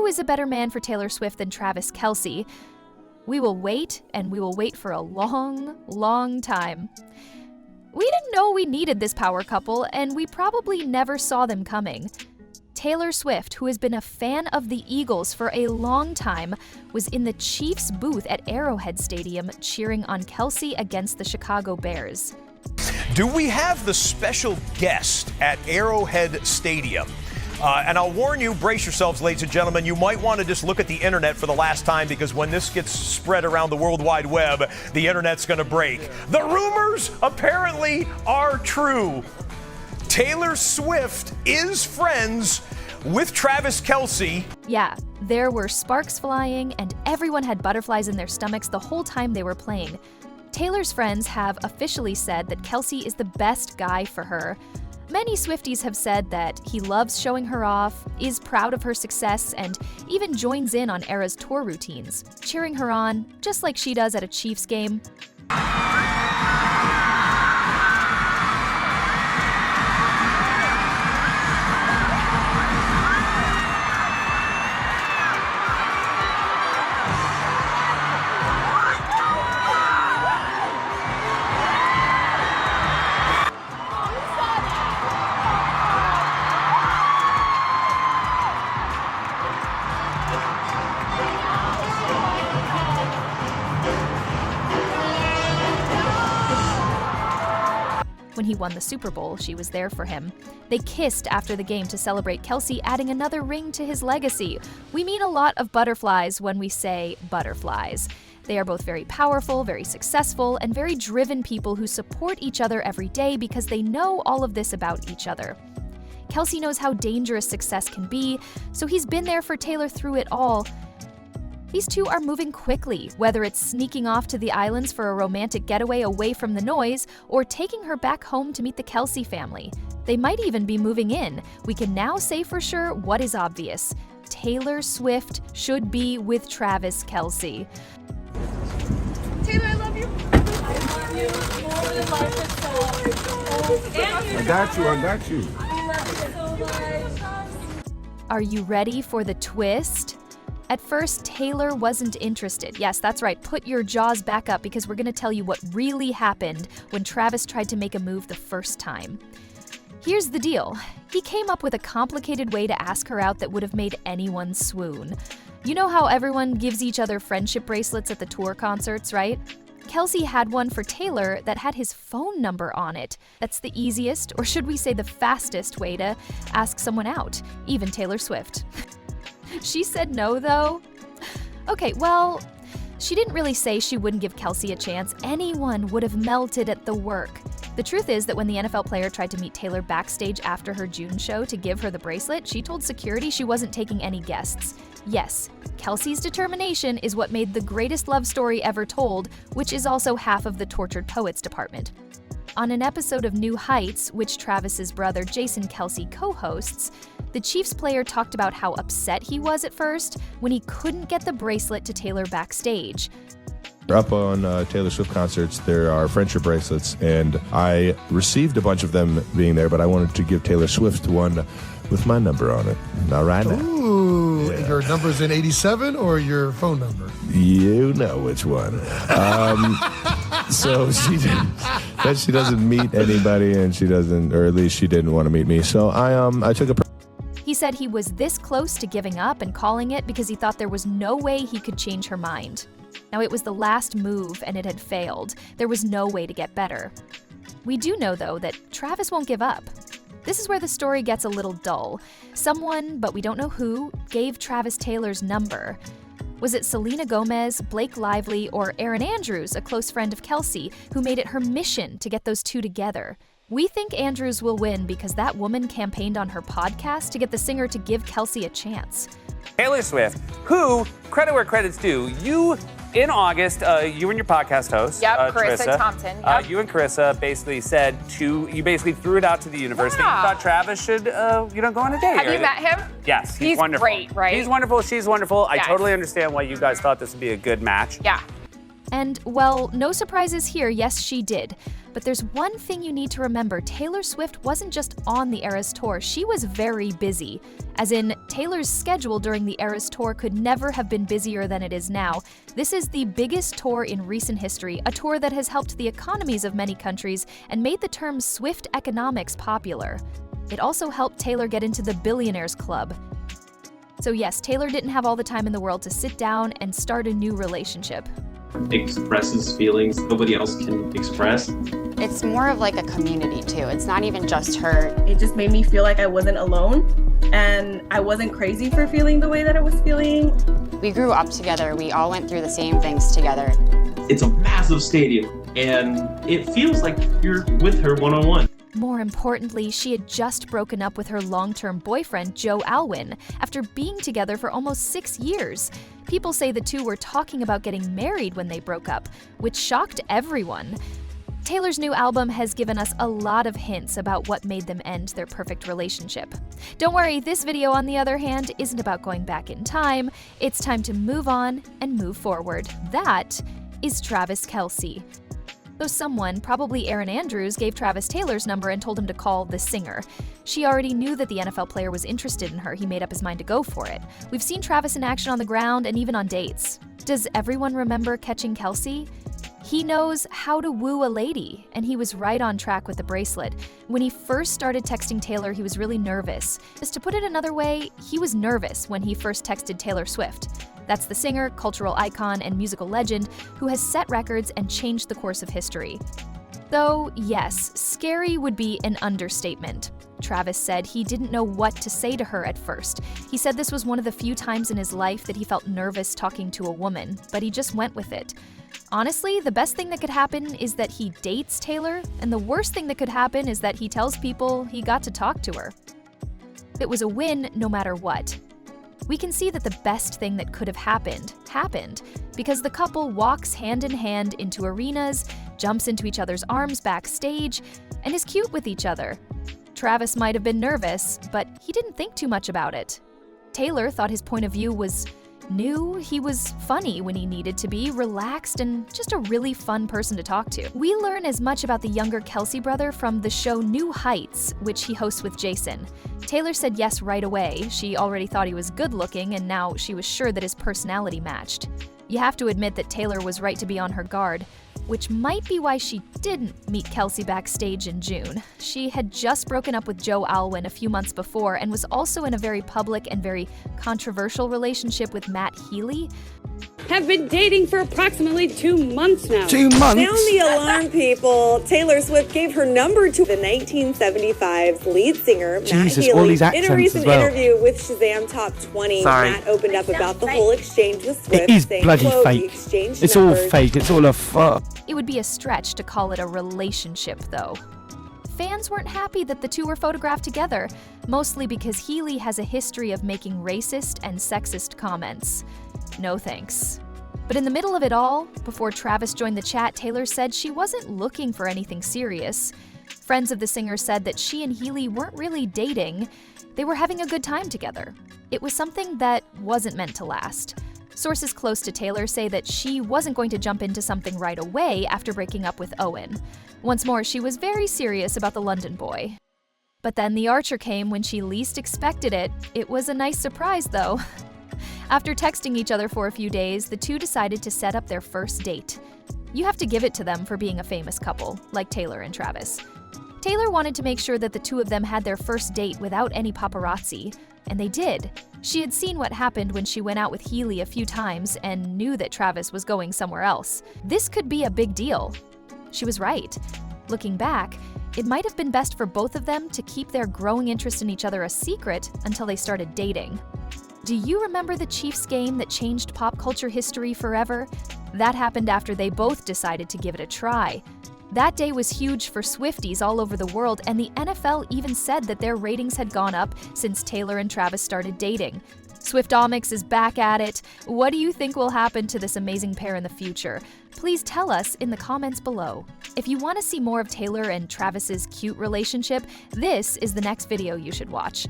is a better man for Taylor Swift than Travis Kelce? We will wait, and we will wait for a long, long time. We didn't know we needed this power couple, and we probably never saw them coming. Taylor Swift, who has been a fan of the Eagles for a long time, was in the Chiefs booth at Arrowhead Stadium cheering on Kelce against the Chicago Bears. Do we have the special guest at Arrowhead Stadium? And I'll warn you, brace yourselves, ladies and gentlemen, you might want to just look at the internet for the last time, because when this gets spread around the World Wide Web, the internet's going to break. The rumors apparently are true. Taylor Swift is friends with Travis Kelce. Yeah, there were sparks flying, and everyone had butterflies in their stomachs the whole time they were playing. Taylor's friends have officially said that Kelce is the best guy for her. Many Swifties have said that he loves showing her off, is proud of her success, and even joins in on Era's tour routines, cheering her on, just like she does at a Chiefs game. When he won the Super Bowl, she was there for him. They kissed after the game to celebrate Kelce adding another ring to his legacy. We mean a lot of butterflies when we say butterflies. They are both very powerful, very successful, and very driven people who support each other every day because they know all of this about each other. Kelce knows how dangerous success can be, so he's been there for Taylor through it all. These two are moving quickly, whether it's sneaking off to the islands for a romantic getaway away from the noise, or taking her back home to meet the Kelce family. They might even be moving in. We can now say for sure what is obvious. Taylor Swift should be with Travis Kelce. Taylor, I love you. I love you more than life itself. I got you. I love you so much. Are you ready for the twist? At first, Taylor wasn't interested. Yes, that's right. Put your jaws back up, because we're going to tell you what really happened when Travis tried to make a move the first time. Here's the deal. He came up with a complicated way to ask her out that would have made anyone swoon. You know how everyone gives each other friendship bracelets at the tour concerts, right? Kelce had one for Taylor that had his phone number on it. That's the easiest, or should we say the fastest, way to ask someone out, even Taylor Swift. She said no, though. Okay, well, she didn't really say she wouldn't give Kelce a chance. Anyone would have melted at the work. The truth is that when the NFL player tried to meet Taylor backstage after her June show to give her the bracelet, she told security she wasn't taking any guests. Yes, Kelce's determination is what made the greatest love story ever told, which is also half of the Tortured Poets department. On an episode of New Heights, which Travis's brother Jason Kelce co-hosts, the Chiefs player talked about how upset he was at first when he couldn't get the bracelet to Taylor backstage. Up on Taylor Swift concerts, there are friendship bracelets, and I received a bunch of them being there, but I wanted to give Taylor Swift one with my number on it. Not right now. Ooh, yeah. Your number's in 87 or your phone number? You know which one. So she doesn't meet anybody, and she doesn't, or at least she didn't want to meet me. So I took a. He said he was this close to giving up and calling it because he thought there was no way he could change her mind. Now, it was the last move, and it had failed. There was no way to get better. We do know, though, that Travis won't give up. This is where the story gets a little dull. Someone, but we don't know who, gave Travis Taylor's number. Was it Selena Gomez, Blake Lively, or Erin Andrews, a close friend of Kelce, who made it her mission to get those two together? We think Andrews will win because that woman campaigned on her podcast to get the singer to give Kelce a chance. Taylor Swift, who, credit where credit's due, in August, you and your podcast host, Carissa Thompson. Yep. You and Carissa basically said you basically threw it out to the universe. Yeah. You thought Travis should, go on a date. Have you met him? Yes, he's wonderful. Great, right? He's wonderful. She's wonderful. Yes. I totally understand why you guys thought this would be a good match. Yeah. And, well, no surprises here, yes, she did. But there's one thing you need to remember. Taylor Swift wasn't just on the Eras Tour, she was very busy. As in, Taylor's schedule during the Eras Tour could never have been busier than it is now. This is the biggest tour in recent history, a tour that has helped the economies of many countries and made the term Swift economics popular. It also helped Taylor get into the Billionaires Club. So yes, Taylor didn't have all the time in the world to sit down and start a new relationship. Expresses feelings nobody else can express. It's more of like a community too. It's not even just her. It just made me feel like I wasn't alone and I wasn't crazy for feeling the way that I was feeling. We grew up together. We all went through the same things together. It's a massive stadium and it feels like you're with her one-on-one. More importantly, she had just broken up with her long-term boyfriend, Joe Alwyn, after being together for almost 6 years. People say the two were talking about getting married when they broke up, which shocked everyone. Taylor's new album has given us a lot of hints about what made them end their perfect relationship. Don't worry, this video, on the other hand, isn't about going back in time. It's time to move on and move forward. That is Travis Kelce. Though someone, probably Aaron Andrews, gave Travis Taylor's number and told him to call the singer. She already knew that the NFL player was interested in her. He made up his mind to go for it. We've seen Travis in action on the ground and even on dates. Does everyone remember catching Kelce? He knows how to woo a lady, and he was right on track with the bracelet. When he first started texting Taylor, he was really nervous. Just to put it another way, he was nervous when he first texted Taylor Swift. That's the singer, cultural icon, and musical legend who has set records and changed the course of history. Though, yes, scary would be an understatement. Travis said he didn't know what to say to her at first. He said this was one of the few times in his life that he felt nervous talking to a woman, but he just went with it. Honestly, the best thing that could happen is that he dates Taylor, and the worst thing that could happen is that he tells people he got to talk to her. It was a win no matter what. We can see that the best thing that could have happened, because the couple walks hand in hand into arenas, jumps into each other's arms backstage, and is cute with each other. Travis might have been nervous, but he didn't think too much about it. Taylor thought his point of view was new, he was funny when he needed to be, relaxed, and just a really fun person to talk to. We learn as much about the younger Kelce brother from the show New Heights, which he hosts with Jason. Taylor said yes right away. She already thought he was good looking, and now she was sure that his personality matched. You have to admit that Taylor was right to be on her guard, which might be why she didn't meet Kelce backstage in June. She had just broken up with Joe Alwyn a few months before and was also in a very public and very controversial relationship with Matt Healy. Have been dating for approximately 2 months now. 2 months? Sound the alarm, people. Taylor Swift gave her number to the 1975's lead singer, Matt Healy. All these accents in a recent as well. interview with Shazam Top 20, Matt opened up about the whole exchange with Swift, It is saying, bloody quote, fake. "The exchange It's all numbers fake. It's all a fuck. It would be a stretch to call it a relationship, though. Fans weren't happy that the two were photographed together, mostly because Healy has a history of making racist and sexist comments. No thanks. But in the middle of it all, before Travis joined the chat, Taylor said she wasn't looking for anything serious. Friends of the singer said that she and Healy weren't really dating. They were having a good time together. It was something that wasn't meant to last. Sources close to Taylor say that she wasn't going to jump into something right away after breaking up with Owen. Once more, she was very serious about the London boy. But then the Archer came when she least expected it. It was a nice surprise, though. After texting each other for a few days, the two decided to set up their first date. You have to give it to them for being a famous couple, like Taylor and Travis. Taylor wanted to make sure that the two of them had their first date without any paparazzi, and they did. She had seen what happened when she went out with Healy a few times and knew that Travis was going somewhere else. This could be a big deal. She was right. Looking back, it might have been best for both of them to keep their growing interest in each other a secret until they started dating. Do you remember the Chiefs game that changed pop culture history forever? That happened after they both decided to give it a try. That day was huge for Swifties all over the world, and the NFL even said that their ratings had gone up since Taylor and Travis started dating. Swiftomics is back at it. What do you think will happen to this amazing pair in the future? Please tell us in the comments below. If you want to see more of Taylor and Travis's cute relationship, this is the next video you should watch.